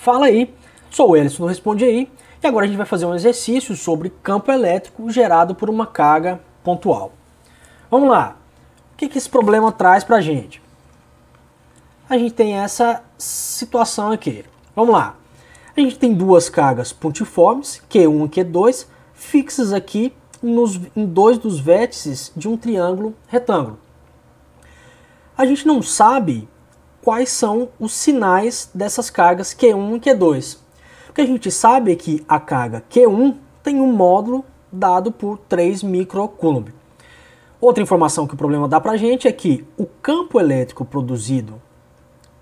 Fala aí, sou o Elisson do Responde Aí, e agora a gente vai fazer um exercício sobre campo elétrico gerado por uma carga pontual. Vamos lá, o que esse problema traz pra gente? A gente tem essa situação aqui, vamos lá. A gente tem duas cargas pontiformes, Q1 e Q2, fixas aqui em dois dos vértices de um triângulo retângulo. A gente não sabe quais são os sinais dessas cargas Q1 e Q2. O que a gente sabe é que a carga Q1 tem um módulo dado por 3 microcoulomb. Outra informação que o problema dá pra gente é que o campo elétrico produzido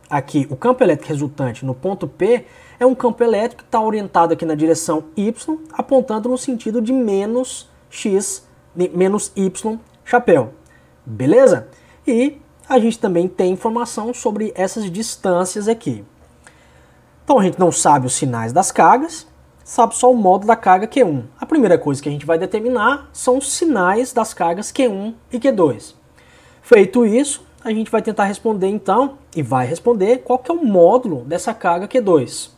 aqui, o campo elétrico resultante no ponto P, é um campo elétrico que está orientado aqui na direção Y, apontando no sentido de menos X, menos Y chapéu. Beleza? E a gente também tem informação sobre essas distâncias aqui. Então a gente não sabe os sinais das cargas, sabe só o módulo da carga Q1. A primeira coisa que a gente vai determinar são os sinais das cargas Q1 e Q2. Feito isso, a gente vai tentar responder então, e vai responder, qual que é o módulo dessa carga Q2.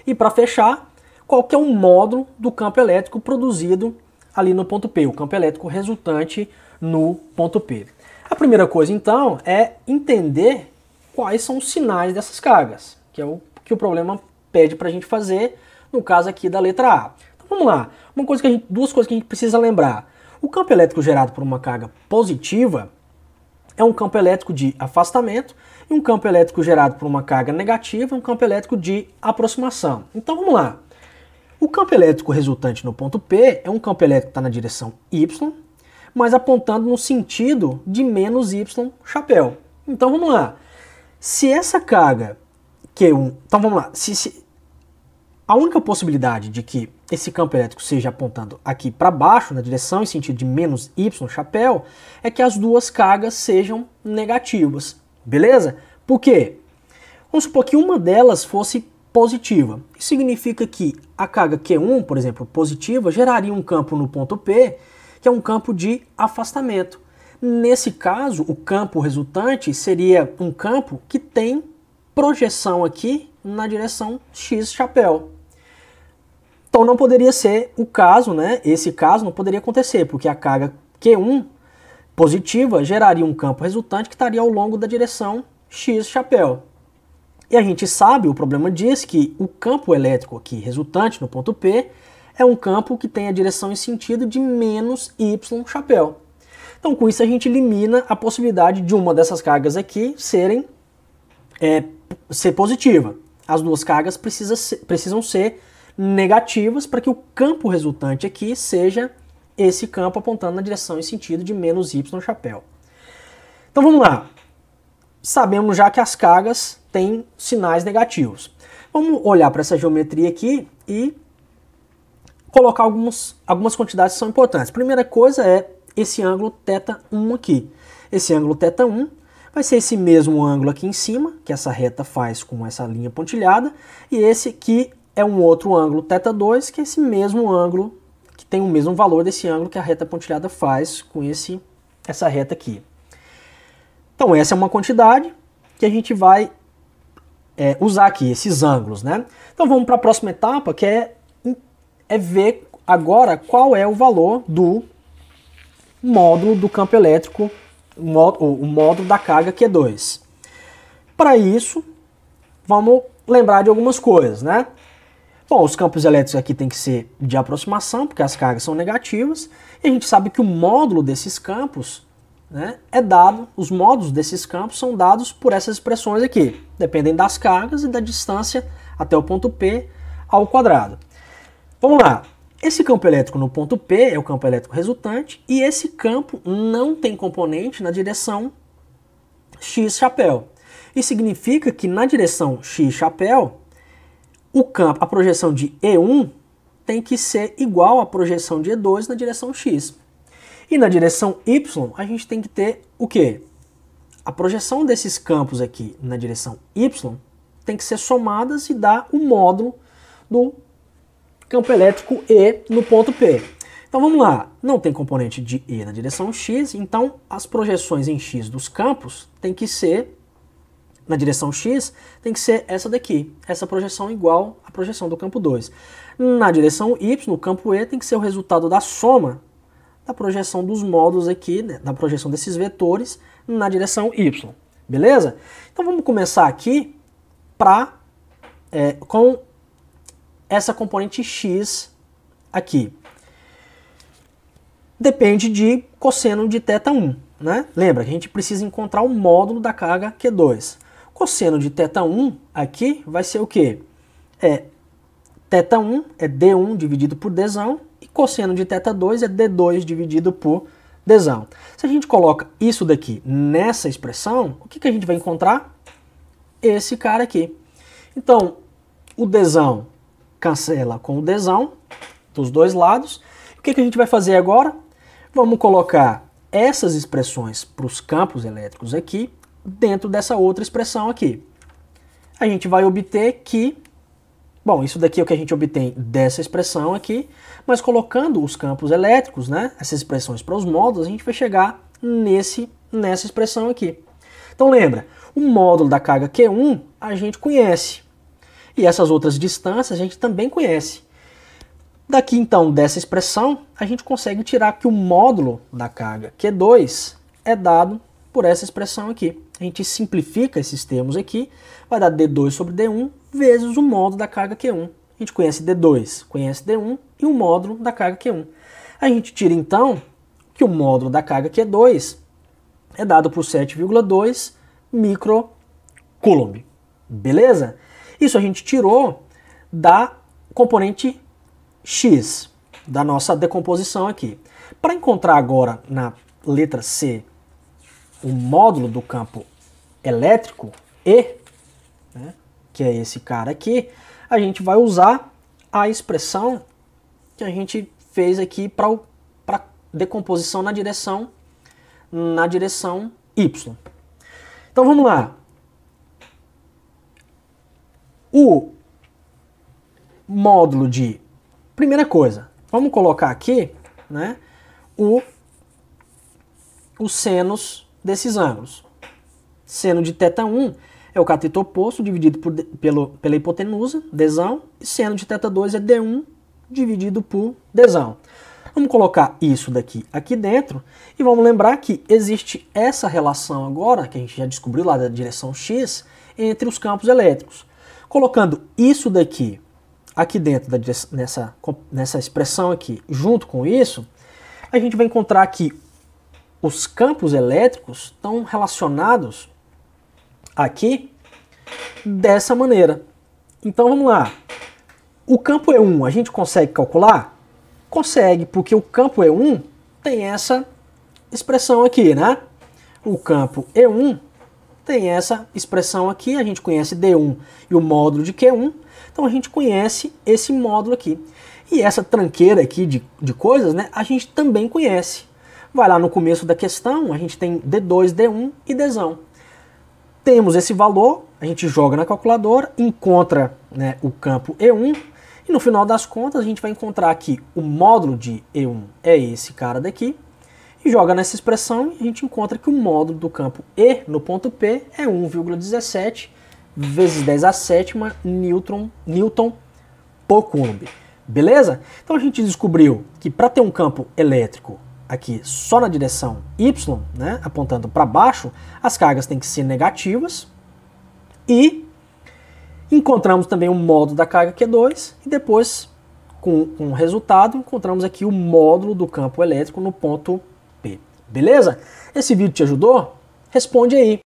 E para fechar, qual que é o módulo do campo elétrico produzido ali no ponto P, o campo elétrico resultante no ponto P. A primeira coisa, então, é entender quais são os sinais dessas cargas, que é o que o problema pede para a gente fazer, no caso aqui da letra A. Então vamos lá, duas coisas que a gente precisa lembrar. O campo elétrico gerado por uma carga positiva é um campo elétrico de afastamento, e um campo elétrico gerado por uma carga negativa é um campo elétrico de aproximação. Então vamos lá. O campo elétrico resultante no ponto P é um campo elétrico que está na direção Y, mas apontando no sentido de menos Y chapéu. Então vamos lá. Se essa carga Q1... Então vamos lá. A única possibilidade de que esse campo elétrico seja apontando aqui para baixo, na direção em sentido de menos Y chapéu, é que as duas cargas sejam negativas. Beleza? Por quê? Vamos supor que uma delas fosse positiva. Isso significa que a carga Q1, por exemplo, positiva, geraria um campo no ponto P, que é um campo de afastamento. Nesse caso, o campo resultante seria um campo que tem projeção aqui na direção X chapéu. Então não poderia ser o caso, né? Esse caso não poderia acontecer, porque a carga Q1 positiva geraria um campo resultante que estaria ao longo da direção X chapéu. E a gente sabe, o problema diz que o campo elétrico aqui resultante no ponto P é um campo que tem a direção em sentido de menos Y chapéu. Então com isso a gente elimina a possibilidade de uma dessas cargas aqui ser positiva. As duas cargas precisam ser negativas para que o campo resultante aqui seja esse campo apontando na direção em sentido de menos Y chapéu. Então vamos lá. Sabemos já que as cargas têm sinais negativos. Vamos olhar para essa geometria aqui e colocar algumas quantidades que são importantes. Primeira coisa é esse ângulo θ1 aqui. Esse ângulo θ1 vai ser esse mesmo ângulo aqui em cima, que essa reta faz com essa linha pontilhada, e esse aqui é um outro ângulo θ2, que é esse mesmo ângulo, que tem o mesmo valor desse ângulo que a reta pontilhada faz com essa reta aqui. Então essa é uma quantidade que a gente vai usar aqui, esses ângulos, né? Então vamos para a próxima etapa, que é ver agora qual é o valor do módulo do campo elétrico, o módulo da carga Q2. Para isso, vamos lembrar de algumas coisas, né? Bom, os campos elétricos aqui tem que ser de aproximação, porque as cargas são negativas, e a gente sabe que o módulo desses campos, né, os módulos desses campos são dados por essas expressões aqui, dependem das cargas e da distância até o ponto P ao quadrado. Vamos lá. Esse campo elétrico no ponto P é o campo elétrico resultante, e esse campo não tem componente na direção X chapéu. Isso significa que na direção X chapéu, a projeção de E1 tem que ser igual à projeção de E2 na direção X. E na direção Y, a gente tem que ter o quê? A projeção desses campos aqui na direção Y tem que ser somadas e dar o módulo do campo elétrico E no ponto P. Então vamos lá, não tem componente de E na direção X, então as projeções em X dos campos tem que ser na direção X tem que ser essa daqui, essa projeção igual à projeção do campo 2. Na direção Y, no campo E, tem que ser o resultado da soma da projeção dos módulos aqui, né, da projeção desses vetores na direção Y. Beleza? Então vamos começar aqui com essa componente X aqui. Depende de cosseno de θ1, né? Lembra que a gente precisa encontrar o módulo da carga Q2. Cosseno de θ1 aqui vai ser o quê? θ1 é D1 dividido por Dzão e cosseno de θ2 é D2 dividido por Dzão. Se a gente coloca isso daqui nessa expressão, o que a gente vai encontrar? Esse cara aqui. Então, o Dzão cancela com o Dzão dos dois lados. O que a gente vai fazer agora? Vamos colocar essas expressões para os campos elétricos aqui dentro dessa outra expressão aqui. A gente vai obter que, bom, isso daqui é o que a gente obtém dessa expressão aqui, mas colocando os campos elétricos, né, essas expressões para os módulos, a gente vai chegar nessa expressão aqui. Então lembra, o módulo da carga Q1 a gente conhece, e essas outras distâncias a gente também conhece. Daqui então, dessa expressão, a gente consegue tirar que o módulo da carga Q2 é dado por essa expressão aqui. A gente simplifica esses termos aqui, vai dar D2 sobre D1 vezes o módulo da carga Q1. A gente conhece D2, conhece D1 e o módulo da carga Q1. A gente tira então que o módulo da carga Q2 é dado por 7,2 microcoulomb. Beleza? Isso a gente tirou da componente X, da nossa decomposição aqui. Para encontrar agora na letra C o módulo do campo elétrico E, né, que é esse cara aqui, a gente vai usar a expressão que a gente fez aqui para decomposição na direção Y. Então vamos lá. O módulo de... Primeira coisa, vamos colocar aqui, né, os senos desses ângulos. Seno de θ1 é o cateto oposto dividido pela hipotenusa, Dzão, e seno de θ2 é D1 dividido por Dzão. Vamos colocar isso daqui aqui dentro e vamos lembrar que existe essa relação agora, que a gente já descobriu lá da direção X, entre os campos elétricos. Colocando isso daqui aqui dentro nessa expressão aqui, junto com isso, a gente vai encontrar que os campos elétricos estão relacionados aqui dessa maneira. Então vamos lá. O campo E1 a gente consegue calcular? Consegue, porque o campo E1 tem essa expressão aqui, né? O campo E1 tem essa expressão aqui, a gente conhece D1 e o módulo de Q1, então a gente conhece esse módulo aqui. E essa tranqueira aqui de coisas, né, a gente também conhece. Vai lá no começo da questão, a gente tem D2, D1 e Dzão. Temos esse valor, a gente joga na calculadora, encontra, né, o campo E1, e no final das contas a gente vai encontrar que o módulo de E1 é esse cara daqui, e joga nessa expressão e a gente encontra que o módulo do campo E no ponto P é 1,17 vezes 10 a sétima Newton por Coulomb. Beleza? Então a gente descobriu que para ter um campo elétrico aqui só na direção Y, né, apontando para baixo, as cargas têm que ser negativas. E encontramos também o módulo da carga Q2 e depois, com o resultado, encontramos aqui o módulo do campo elétrico no ponto P. Beleza? Esse vídeo te ajudou? Responde aí.